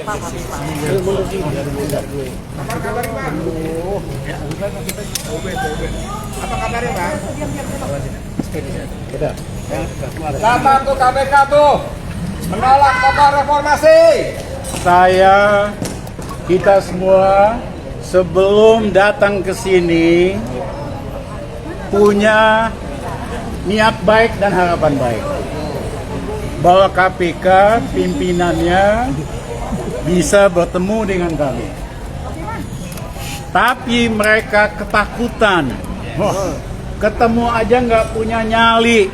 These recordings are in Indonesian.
Apa kabarnya, Bang? Kata tuh KPK tuh menolak tokoh reformasi. Kita semua sebelum datang ke sini punya niat baik dan harapan baik bahwa KPK pimpinannya bisa bertemu dengan kami. Tapi mereka ketakutan. Ketemu aja nggak punya nyali.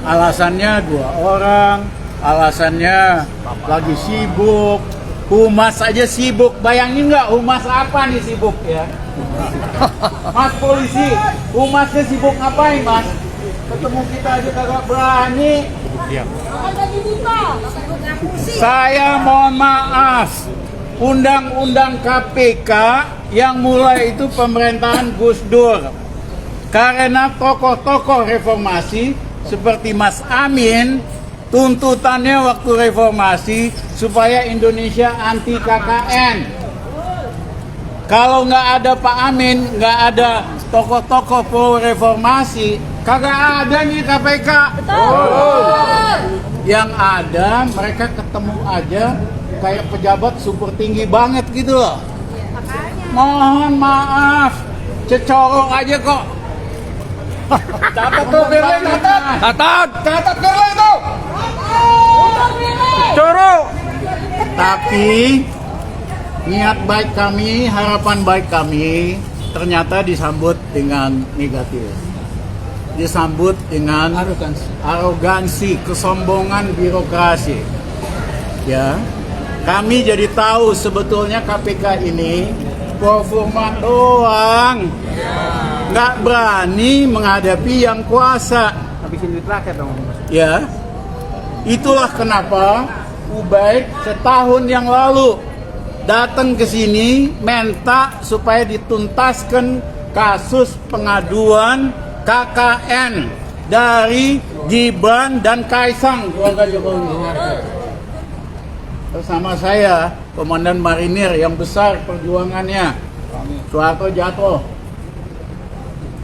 Alasannya 2 orang, alasannya lagi sibuk. Humas aja sibuk. Bayangin nggak humas apa nih sibuk ya? Mas polisi, humasnya sibuk ngapain, Mas? Ketemu kita aja kagak berani. Saya mohon maaf, undang-undang KPK yang mulai itu pemerintahan Gus Dur. Karena tokoh-tokoh reformasi seperti Mas Amin, tuntutannya waktu reformasi supaya Indonesia anti KKN. Kalau nggak ada Pak Amin, nggak ada tokoh-tokoh pro reformasi, kagak ada nih KPK. Betul. Yang ada mereka ketemu aja kayak pejabat super tinggi banget gitu loh. Mohon maaf, cecorok aja kok. Catat tuh Firly, catat Firly itu. Coro. Tapi niat baik kami, harapan baik kami ternyata disambut dengan negatif. Disambut dengan arogansi, kesombongan birokrasi. Ya. Kami jadi tahu sebetulnya KPK ini performa doang. Nggak berani menghadapi yang kuasa. Habisin duit rakyat dong. Ya, itulah kenapa Ubaid setahun yang lalu datang ke sini minta supaya dituntaskan kasus pengaduan KKN dari Gibran dan Kaisang keluarga Jokowi. Bersama saya, Komandan Marinir yang besar perjuangannya, Soeharto jatuh.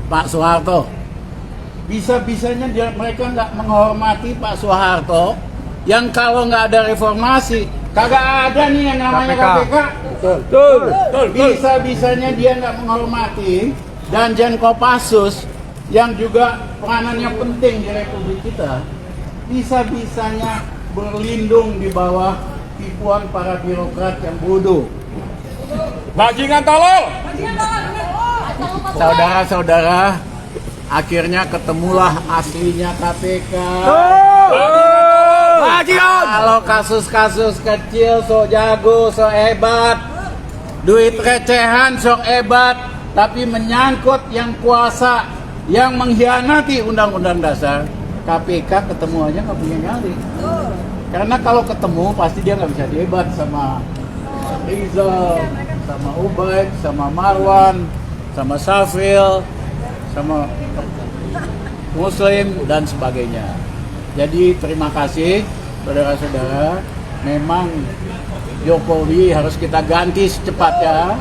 Pak Soeharto, bisa-bisanya mereka nggak menghormati Pak Soeharto, yang kalau nggak ada reformasi, kagak ada nih yang namanya KPK. Betul. Bisa-bisanya dia nggak menghormati Danjen Kopassus, yang juga peranannya penting di Republik kita, bisa-bisanya berlindung di bawah tipuan para birokrat yang bodoh. Bajingan tolol. Saudara-saudara, akhirnya ketemulah aslinya KPK. Kalau kasus-kasus kecil sok jago, sok hebat, duit recehan sok hebat, tapi menyangkut yang kuasa, yang mengkhianati undang-undang dasar, KPK ketemu aja nggak punya nyali. Karena kalau ketemu pasti dia nggak bisa debat sama Rizal, sama Ubaid, sama Marwan, sama Safril, sama Muslim dan sebagainya. Jadi terima kasih saudara-saudara. Memang Jokowi harus kita ganti secepatnya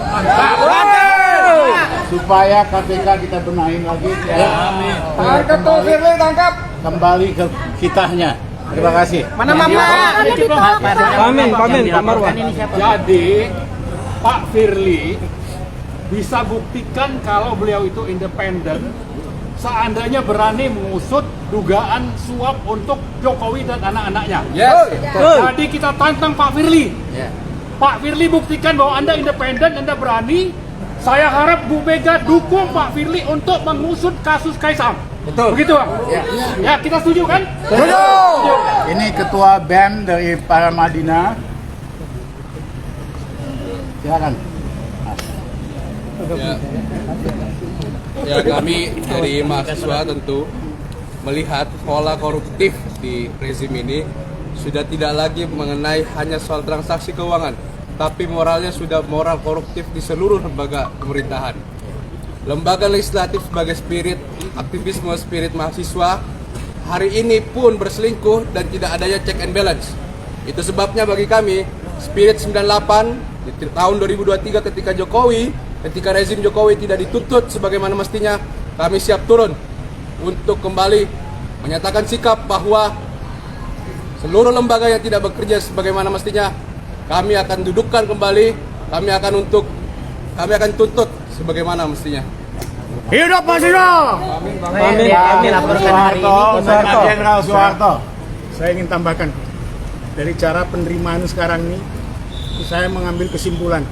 supaya KPK kita benahin lagi ya. Tangkap tuh Firly, tangkap. Kembali ke kitanya. Terima kasih. Mana Mama? Pamen, Pak Marwan. Jadi Pak Firly bisa buktikan kalau beliau itu independen seandainya berani mengusut dugaan suap untuk Jokowi dan anak-anaknya. Yes. Jadi kita tantang Pak Firly. Pak Firly buktikan bahwa Anda independen, Anda berani. Saya harap Bu Mega dukung Pak Firly untuk mengusut kasus Kaisang. Betul. Begitu, Pak? Ya, kita setuju kan? Setuju. Ini ketua BEM dari Paramadina. Silakan. Ya, kami dari mahasiswa tentu melihat pola koruptif di rezim ini sudah tidak lagi mengenai hanya soal transaksi keuangan, tapi moralnya sudah moral koruptif di seluruh lembaga pemerintahan. Lembaga legislatif sebagai spirit aktivisme, spirit mahasiswa hari ini pun berselingkuh dan tidak adanya check and balance. Itu sebabnya bagi kami spirit 98 di tahun 2023 ketika rezim Jokowi tidak dituntut sebagaimana mestinya, kami siap turun untuk kembali menyatakan sikap bahwa seluruh lembaga yang tidak bekerja sebagaimana mestinya kami akan dudukkan kembali, kami akan tuntut sebagaimana mestinya. Hidup Mas Ino! Kami laporkan hari ini Soeharto. Jenderal Soeharto. Saya ingin tambahkan, dari cara penerimaan sekarang ini, saya mengambil kesimpulan.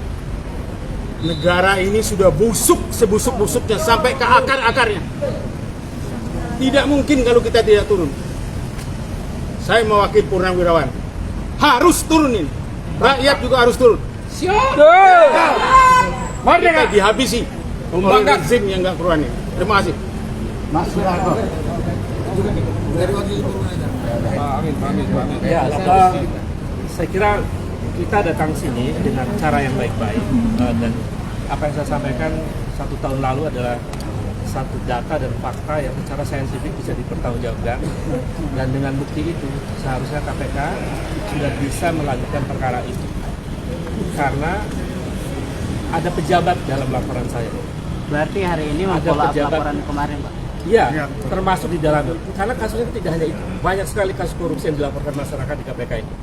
Negara ini sudah busuk sebusuk-busuknya sampai ke akar-akarnya. Tidak mungkin kalau kita tidak turun. Saya mewakili Purnawirawan. Harus turun ini. Rakyat juga harus turun. Mari kita dihabisi oleh rezim yang nggak keruan ini. Terima kasih. Mas Soeharto. Ya, saya kira kita datang sini dengan cara yang baik-baik dan apa yang saya sampaikan 1 tahun lalu adalah satu data dan fakta yang secara saintifik bisa dipertanggungjawabkan, dan dengan bukti itu seharusnya KPK sudah bisa melanjutkan perkara itu karena ada pejabat dalam laporan saya. Berarti hari ini Ada memfollow up pejabat. laporan kemarin, Pak? Iya, termasuk di dalamnya. Karena kasusnya tidak hanya itu, banyak sekali kasus korupsi yang dilaporkan masyarakat di KPK ini.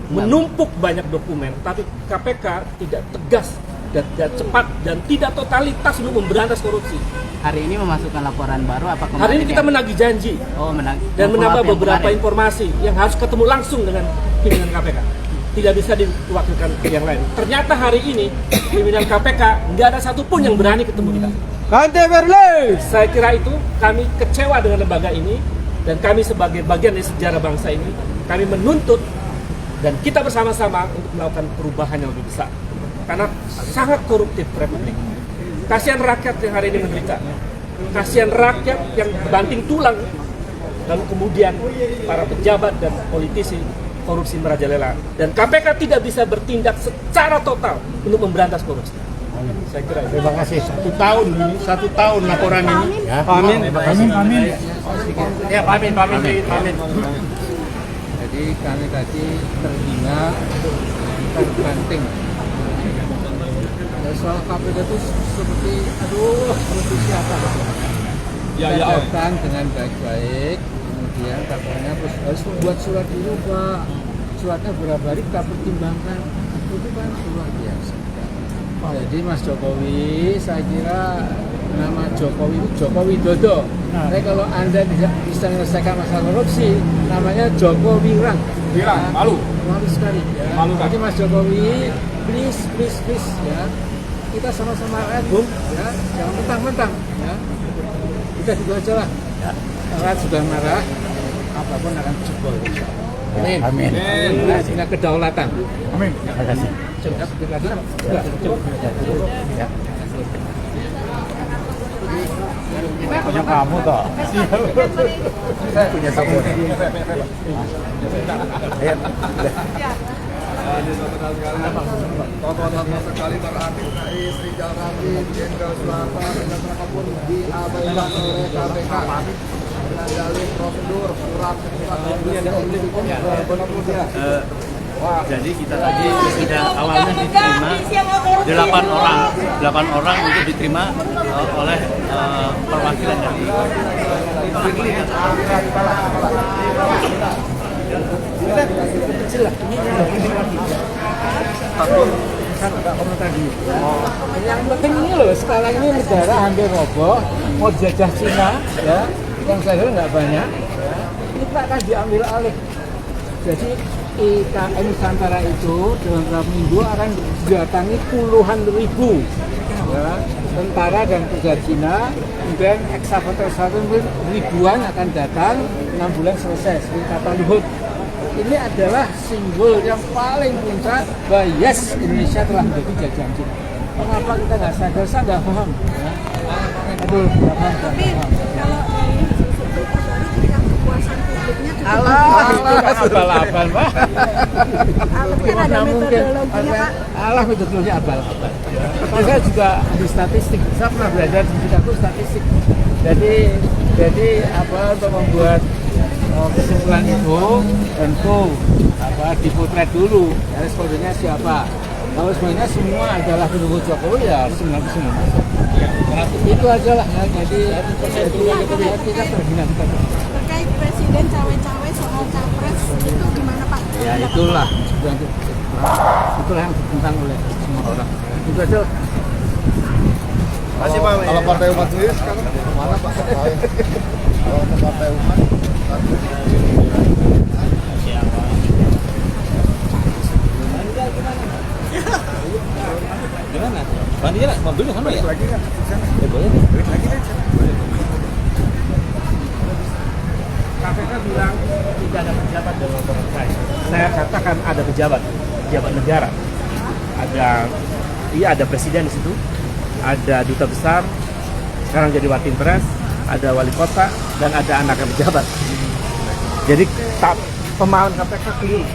Menumpuk banyak dokumen, tapi KPK tidak tegas dan tidak cepat dan tidak totalitas untuk memberantas korupsi. Hari ini memasukkan laporan baru apa kemarin? Hari ini kita yang- menagih janji Oh, dan memfollow menambah up yang beberapa kemarin. informasi yang harus ketemu langsung dengan pimpinan KPK. Tidak bisa diwakilkan ke yang lain. Ternyata hari ini pimpinan KPK nggak ada satupun yang berani ketemu kita. Saya kira itu kami kecewa dengan lembaga ini, dan kami sebagai bagian dari sejarah bangsa ini, kami menuntut dan kita bersama-sama untuk melakukan perubahan yang lebih besar. Karena sangat koruptif Republik. Kasihan rakyat yang hari ini menderita. Kasihan rakyat yang banting tulang. Lalu kemudian para pejabat dan politisi korupsi merajalela. Dan KPK tidak bisa bertindak secara total untuk memberantas korupsi. Saya kira itu. Terima kasih. 1 tahun laporan ini. Ya. Amin. Ya, pamit. Jadi kami tadi terhina, terbanting. Soal KPK itu seperti, seperti siapa? Ya. Datang dengan baik-baik, kemudian katanya harus membuat surat dulu, Pak. Suratnya berapa hari kita pertimbangkan. Itu kan luar biasa. Jadi Mas Jokowi, saya kira nama Jokowi itu Joko Widodo. Tapi kalau Anda tidak bisa menyelesaikan masalah korupsi, namanya Joko Wirang. Malu. Malu sekali ya. Malu, Kak. Jadi Mas Jokowi, please ya. Kita sama-sama rakyat, Bung, ya. Jangan mentang-mentang ya. Udah gitu aja lah. Rakyat sudah marah, apapun akan jebol. Amin. Sehingga kedaulatan. Amin. Terima kasih. Punya kamu toh. Saya punya kamu. Tokoh-tokoh sekali berarti Sri Jalkami, Jenderal Soeharto, dan apapun diabaikan oleh KPK. Dengan dalih prosedur, surat Jadi kita tadi sudah awalnya diterima 8 orang untuk diterima oleh perwakilan dari Firly. Yang penting ini loh, sekarang ini negara hampir roboh, mau jajah Cina, ya, yang saya kira nggak banyak, ya, kita akan diambil alih. Jadi IKN Nusantara itu dalam beberapa minggu akan didatangi puluhan ribu, ya, tentara dan pejabat Cina, kemudian ekskavator ribuan akan datang, 6 bulan selesai, seperti kata Luhut. Ini adalah simbol yang paling puncak bahwa yes, Indonesia telah menjadi jajahan Cina. Mengapa kita nggak sadar? Saya nggak paham. Ya. Aduh, nggak paham. Abal-abal, Pak. Gimana mungkin? Allah metodologi abal-abal. Saya juga di statistik. Saya pernah belajar di Chicago statistik. Jadi apa untuk membuat kesimpulan itu tentu dipotret dulu respondennya siapa. Kalau sebenarnya semua adalah pendukung Jokowi ya 99%. Itu aja lah ya. Jadi kita terhina kita. Terkait presiden cawe-cawe soal capres itu gimana Pak? Ya itulah yang ditentang oleh semua orang. Itu aja. Masih Pak. Kalau Partai Umat sendiri sekarang mana Pak? Kalau Partai Umat Gimana? Bantunya lah, mobilnya sama ya? lagi kan? Boleh. KPK bilang tidak ada pejabat dalam laporan saya katakan ada pejabat negara. Ada presiden di situ, ada duta besar, sekarang jadi Watinpres, ada wali kota, dan ada anak pejabat. Jadi pemahaman KPK keliru.